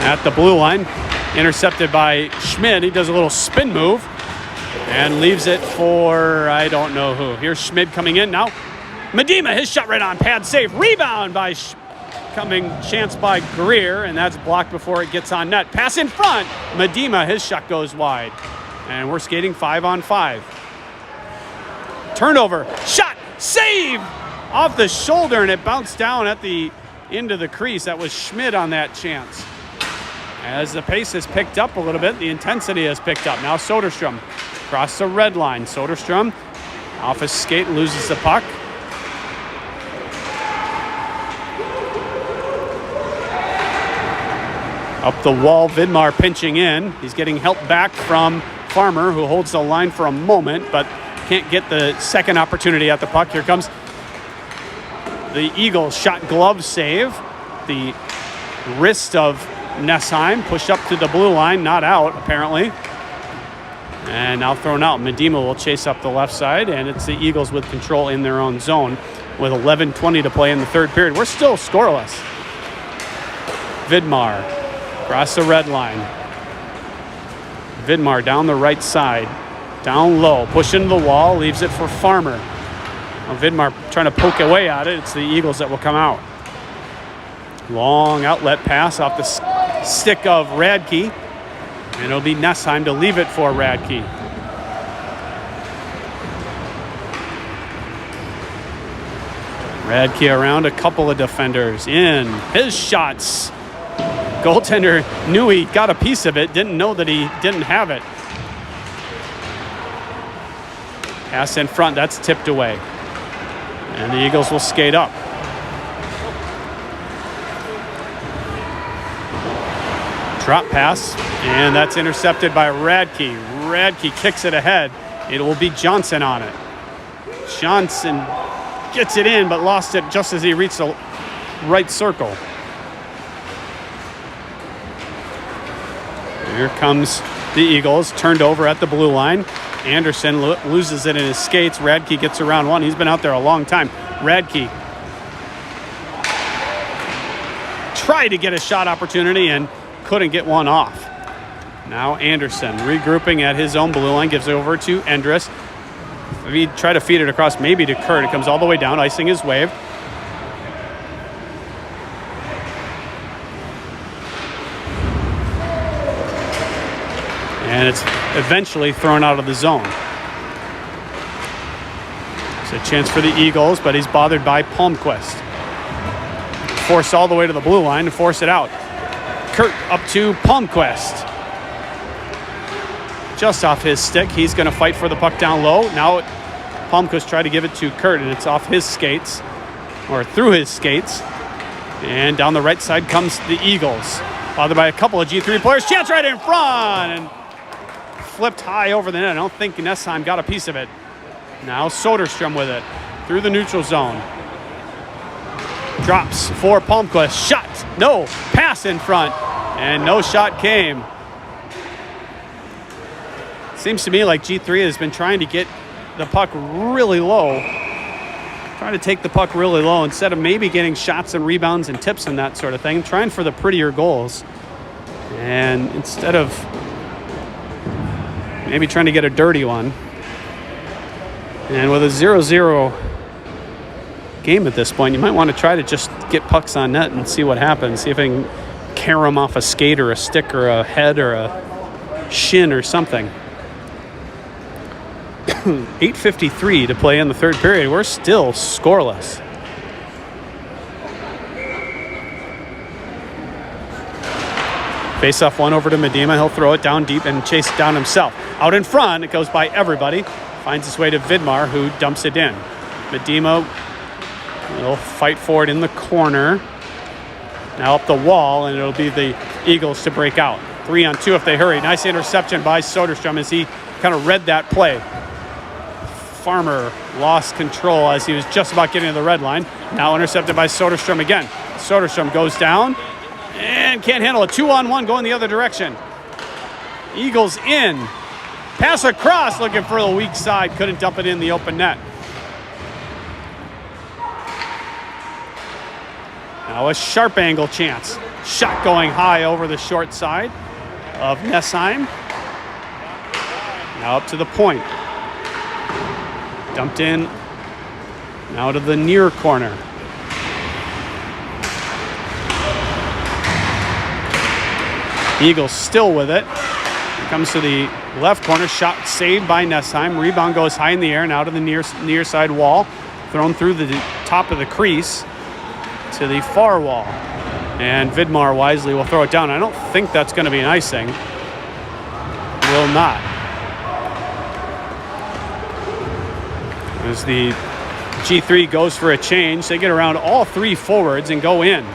at the blue line, intercepted by Schmid. He does a little spin move and leaves it for I don't know who. Here's Schmid coming in now. Medema, his shot right on, pad save, rebound by chance by Greer, and that's blocked before it gets on net. Pass in front, Medema, his shot goes wide, and we're skating 5-on-5. Turnover, shot, save off the shoulder, and it bounced down at the into the crease. That was Schmid on that chance. As the pace has picked up a little bit, the intensity has picked up. Now Soderstrom across the red line. Soderstrom off his skate, loses the puck. Up the wall, Vidmar pinching in. He's getting help back from Farmer, who holds the line for a moment, but can't get the second opportunity at the puck. Here comes the Eagles shot glove save. The wrist of Nessheim pushed up to the blue line, not out apparently. And now thrown out. Medema will chase up the left side, and it's the Eagles with control in their own zone with 11:20 to play in the third period. We're still scoreless. Vidmar across the red line. Vidmar down the right side. Down low, pushing the wall, leaves it for Farmer. Now Vidmar trying to poke away at it. It's the Eagles that will come out. Long outlet pass off the stick of Radke. And it'll be Nessheim to leave it for Radke. Radke around a couple of defenders. In. His shots. Goaltender knew he got a piece of it, didn't know that he didn't have it. Pass in front, that's tipped away. And the Eagles will skate up. Drop pass, and that's intercepted by Radke. Radke kicks it ahead. It will be Johnson on it. Johnson gets it in, but lost it just as he reached the right circle. Here comes the Eagles, turned over at the blue line. Anderson loses it in his skates. Radke gets around one. He's been out there a long time. Radke tried to get a shot opportunity and couldn't get one off. Now Anderson regrouping at his own blue line, gives it over to Endress. If he try to feed it across maybe to Kurt, it comes all the way down, icing his wave. And it's eventually thrown out of the zone. It's a chance for the Eagles, but he's bothered by Palmquist. Forced all the way to the blue line to force it out. Kurt up to Palmquist. Just off his stick. He's going to fight for the puck down low. Now Palmquist tried to give it to Kurt, and it's off his skates, or through his skates. And down the right side comes the Eagles. Bothered by a couple of G3 players. Chance right in front, and flipped high over the net. I don't think Nessheim got a piece of it. Now Soderstrom with it through the neutral zone. Drops for Palmquist. Shot. No. Pass in front. And no shot came. Seems to me like G3 has been trying to get the puck really low. Trying to take the puck really low instead of maybe getting shots and rebounds and tips and that sort of thing. Trying for the prettier goals. And instead of maybe trying to get a dirty one. And with a 0-0 game at this point, you might want to try to just get pucks on net and see what happens. See if I can carry them off a skate or a stick or a head or a shin or something. 8:53 to play in the third period. We're still scoreless. Face-off one over to Medema. He'll throw it down deep and chase it down himself. Out in front, it goes by everybody. Finds its way to Vidmar, who dumps it in. Medema will fight for it in the corner. Now up the wall, and it'll be the Eagles to break out. 3-on-2 if they hurry. Nice interception by Soderstrom as he kind of read that play. Farmer lost control as he was just about getting to the red line. Now intercepted by Soderstrom again. Soderstrom goes down and can't handle it. 2-on-1 going the other direction. Eagles in. Pass across, looking for the weak side. Couldn't dump it in the open net. Now a sharp angle chance. Shot going high over the short side of Nessheim. Now up to the point. Dumped in. Now to the near corner. Eagles still with it. Comes to the left corner. Shot saved by Nessheim. Rebound goes high in the air. Now to the near side wall. Thrown through the top of the crease to the far wall. And Vidmar wisely will throw it down. I don't think that's going to be an icing. Will not. As the G3 goes for a change, they get around all three forwards and go in.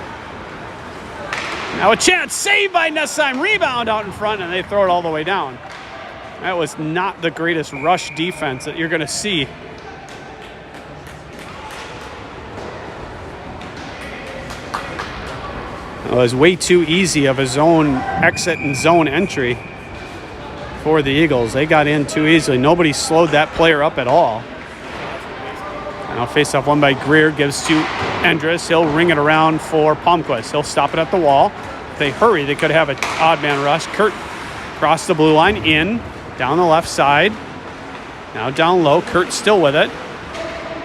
Now a chance, saved by Nessheim, rebound out in front, and they throw it all the way down. That was not the greatest rush defense that you're going to see. It was way too easy of a zone exit and zone entry for the Eagles. They got in too easily. Nobody slowed that player up at all. Now face-off one by Greer, gives to Endress. He'll ring it around for Palmquist. He'll stop it at the wall. If they hurry, they could have an odd man rush. Kurt crossed the blue line, in, down the left side. Now down low, Kurt still with it.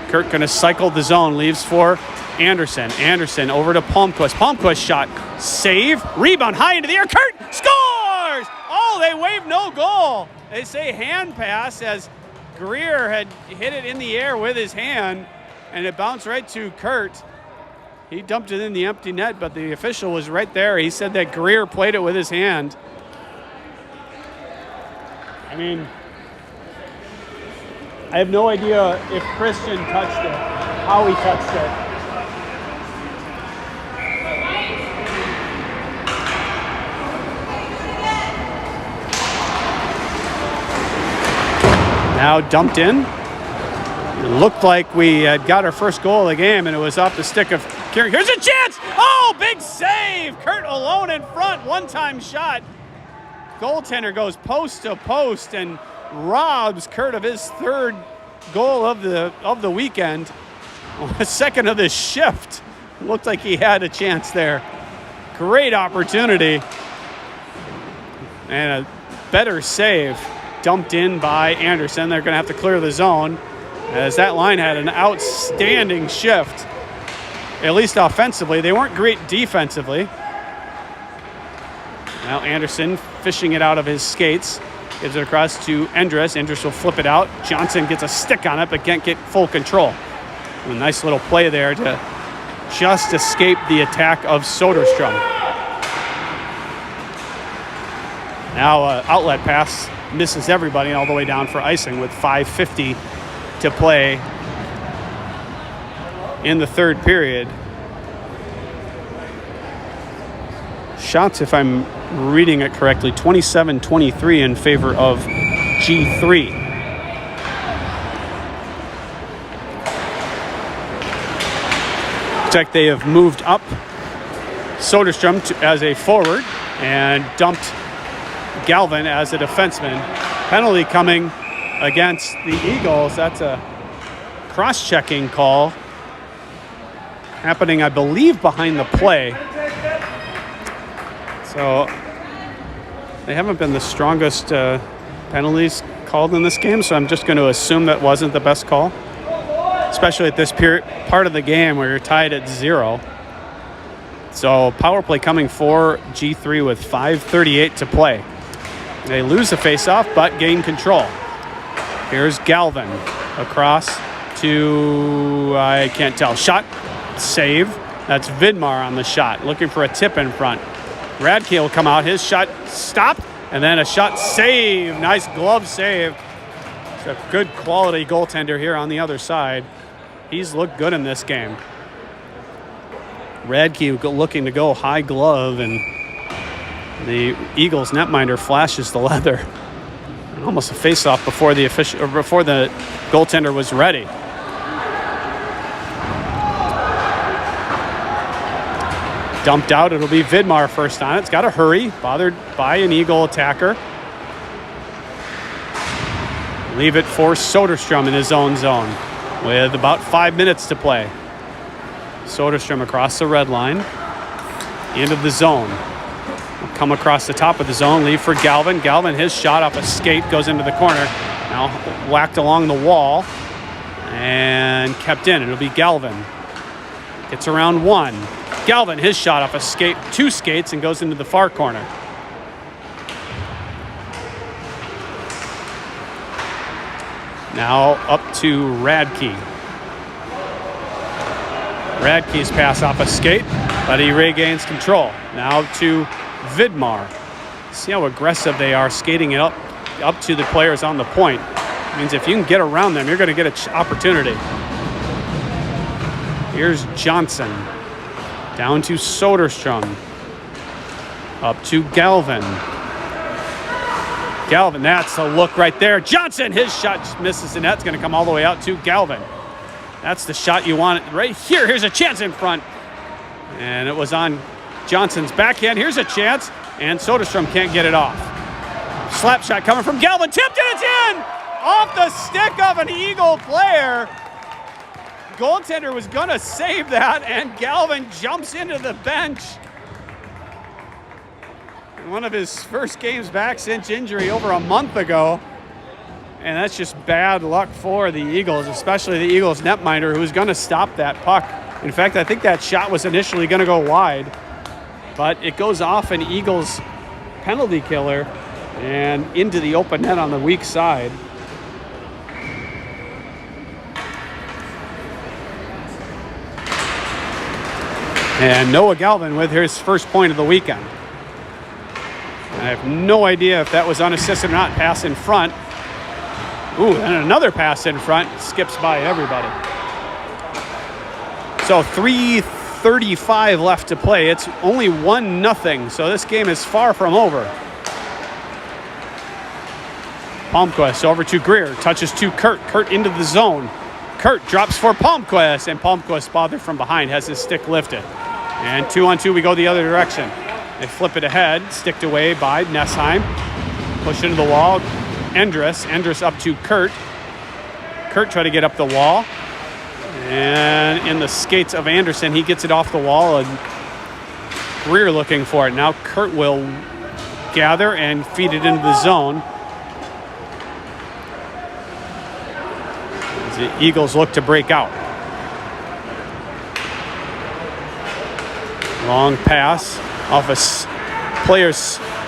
Kurt gonna cycle the zone, leaves for Anderson. Anderson over to Palmquist. Palmquist shot, save, rebound high into the air. Kurt scores! Oh, they wave no goal. They say hand pass as Greer had hit it in the air with his hand, and it bounced right to Kurt. He dumped it in the empty net, but the official was right there. He said that Greer played it with his hand. I mean, I have no idea if Christian touched it, how he touched it. Now dumped in. It looked like we had got our first goal of the game, and it was off the stick of Kieran. Here's a chance! Oh, big save! Kurt alone in front, one-time shot. Goaltender goes post to post and robs Kurt of his third goal of the weekend. Second of this shift. Looked like he had a chance there. Great opportunity. And a better save dumped in by Anderson. They're going to have to clear the zone, as that line had an outstanding shift, at least offensively. They weren't great defensively. Now Anderson fishing it out of his skates. Gives it across to Endress. Endress will flip it out. Johnson gets a stick on it, but can't get full control. A nice little play there to just escape the attack of Soderstrom. Now outlet pass misses everybody all the way down for icing with 5:50 to play in the third period. Shots, if I'm reading it correctly, 27-23 in favor of G3. Looks like they have moved up Soderstrom as a forward and dumped Galvin as a defenseman. Penalty coming against the Eagles. That's a cross-checking call happening, I believe, behind the play. So they haven't been the strongest penalties called in this game, so I'm just going to assume that wasn't the best call, especially at this part of the game where you're tied at 0. So power play coming for G3 with 5:38 to play. They lose the faceoff, but gain control. Here's Galvin across to, I can't tell, shot, save. That's Vidmar on the shot, looking for a tip in front. Radke will come out, his shot stopped, and then a shot save. Nice glove save. It's a good quality goaltender here on the other side. He's looked good in this game. Radke looking to go high glove, and the Eagles netminder flashes the leather. Almost a face-off before the goaltender was ready. Dumped out, it'll be Vidmar first on it. It's got to hurry, bothered by an Eagle attacker. Leave it for Soderstrom in his own zone with about 5 minutes to play. Soderstrom across the red line, into the zone. Come across the top of the zone, leave for Galvin. Galvin, his shot off a skate, goes into the corner. Now whacked along the wall and kept in. It'll be Galvin. Gets around one. Galvin, his shot off a skate, 2 skates, and goes into the far corner. Now up to Radke. Radke's pass off a skate, but he regains control. Now to Vidmar. See how aggressive they are skating it up to the players on the point. It means if you can get around them, you're going to get an opportunity. Here's Johnson. Down to Soderstrom. Up to Galvin. Galvin, that's the look right there. Johnson, his shot just misses the net. It's going to come all the way out to Galvin. That's the shot you want right here. Here's a chance in front. And it was on Johnson's backhand. Here's a chance, and Soderstrom can't get it off. Slap shot coming from Galvin. Tipped, and it's in! Off the stick of an Eagle player. Goaltender was going to save that, and Galvin jumps into the bench. One of his first games back since injury over a month ago. And that's just bad luck for the Eagles, especially the Eagles netminder, who's going to stop that puck. In fact, I think that shot was initially going to go wide, but it goes off an Eagles penalty killer and into the open net on the weak side. And Noah Galvin with his first point of the weekend. I have no idea if that was unassisted or not. Pass in front. Ooh, and another pass in front. Skips by everybody. So 3:35 left to play. It's only 1-0, so this game is far from over. Palmquist over to Greer. Touches to Kurt. Kurt into the zone. Kurt drops for Palmquist, and Palmquist, bothered from behind, has his stick lifted. And 2-on-2, we go the other direction. They flip it ahead, sticked away by Nessheim. Push into the wall. Endress up to Kurt. Kurt tried to get up the wall. And in the skates of Anderson, he gets it off the wall and Greer looking for it. Now Kurt will gather and feed it into the zone. As the Eagles look to break out. Long pass off a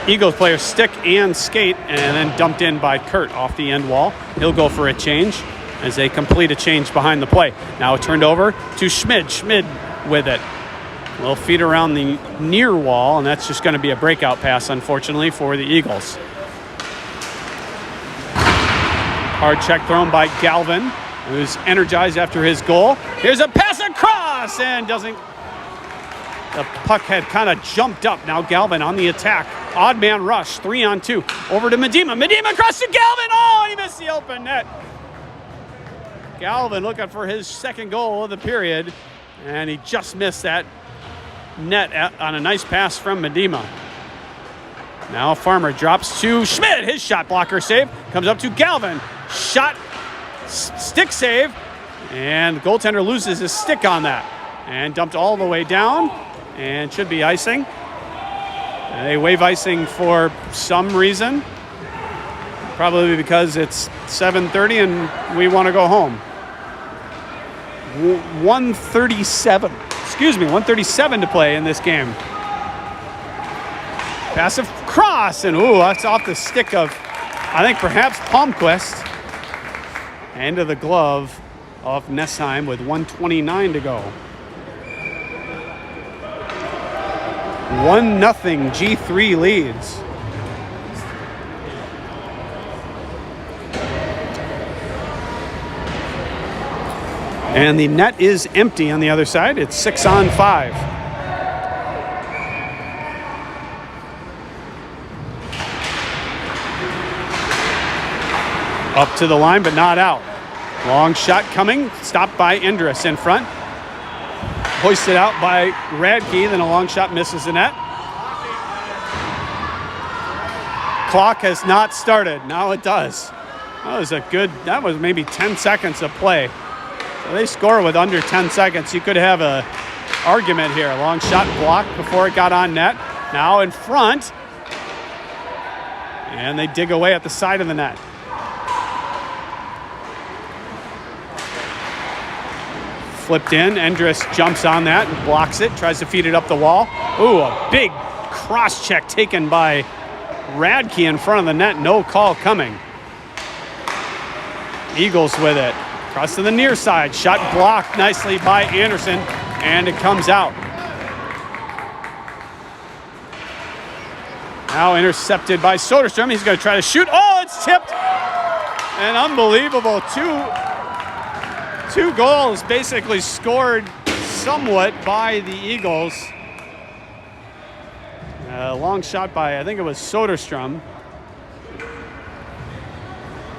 Eagles player's stick and skate, and then dumped in by Kurt off the end wall. He'll go for a change as they complete a change behind the play. Now turned over to Schmid. Schmid with it. A little feed around the near wall, and that's just going to be a breakout pass, unfortunately, for the Eagles. Hard check thrown by Galvin, who's energized after his goal. Here's a pass across, and doesn't. The puck had kind of jumped up. Now Galvin on the attack. Odd man rush, 3-on-2. Over to Medema. Medema across to Galvin. Oh, he missed the open net. Galvin looking for his second goal of the period, and he just missed that net on a nice pass from Medema. Now Farmer drops to Schmid. His shot blocker save. Comes up to Galvin. Shot, stick save, and the goaltender loses his stick on that. And dumped all the way down, and should be icing. They waive icing for some reason. Probably because it's 7:30 and we want to go home. 1:37 to play in this game. Passive cross, and that's off the stick of, I think, perhaps Palmquist. End of the glove of Nessheim with 1:29 to go. 1-0 G3 leads. And the net is empty on the other side. It's 6-on-5. Up to the line, but not out. Long shot coming, stopped by Indris in front. Hoisted out by Radke, then a long shot misses the net. Clock has not started. Now it does. That was maybe 10 seconds of play. So they score with under 10 seconds. You could have an argument here. Long shot blocked before it got on net. Now in front. And they dig away at the side of the net. Flipped in. Endris jumps on that and blocks it. Tries to feed it up the wall. Ooh, a big cross check taken by Radke in front of the net. No call coming. Eagles with it. Cross to the near side. Shot blocked nicely by Anderson, and it comes out. Now intercepted by Soderstrom. He's going to try to shoot. Oh, it's tipped. An unbelievable two goals basically scored somewhat by the Eagles. A long shot by, I think it was Soderstrom.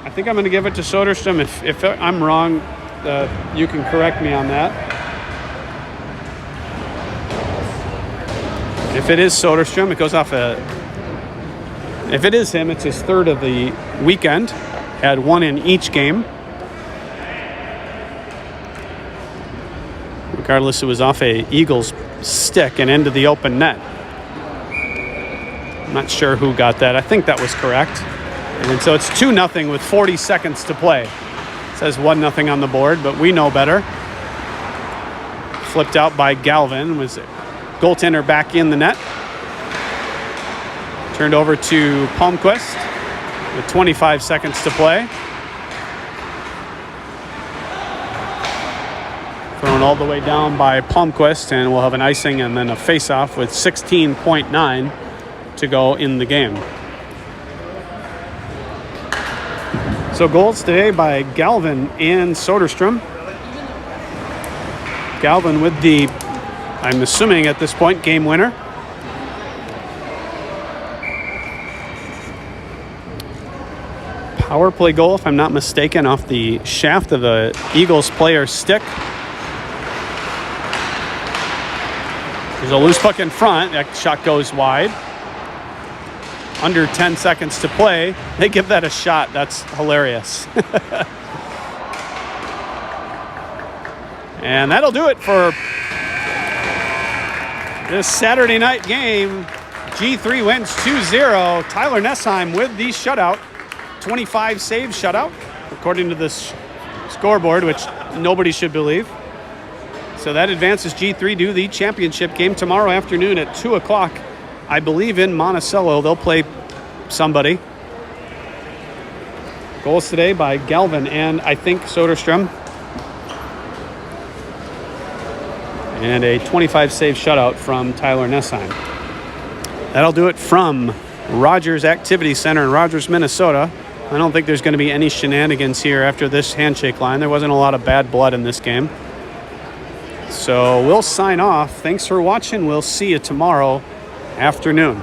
I think I'm going to give it to Soderstrom. If I'm wrong, you can correct me on that. If it is Soderstrom, it goes off if it is him, it's his third of the weekend. Had one in each game. Regardless, it was off a Eagles stick and into the open net. I'm not sure who got that. I think that was correct. And so it's 2-0 with 40 seconds to play. It says 1-0 on the board, but we know better. Flipped out by Galvin. Was it goaltender back in the net? Turned over to Palmquist with 25 seconds to play. Thrown all the way down by Palmquist, and we'll have an icing and then a face-off with 16.9 to go in the game. So goals today by Galvin and Soderstrom. Galvin with the, I'm assuming at this point, game winner. Power play goal, if I'm not mistaken, off the shaft of the Eagles player's stick. There's a loose puck in front. That shot goes wide. Under 10 seconds to play. They give that a shot. That's hilarious. And that'll do it for This Saturday night game, G3 wins 2-0. Tyler Nessheim with the shutout. 25 save shutout, according to this scoreboard, which nobody should believe. So that advances G3 to the championship game tomorrow afternoon at 2 o'clock. I believe in Monticello. They'll play somebody. Goals today by Galvin and I think Soderstrom. And a 25 save shutout from Tyler Nessheim. That'll do it from Rogers Activity Center in Rogers, Minnesota. I don't think there's going to be any shenanigans here after this handshake line. There wasn't a lot of bad blood in this game. So we'll sign off. Thanks for watching. We'll see you tomorrow afternoon.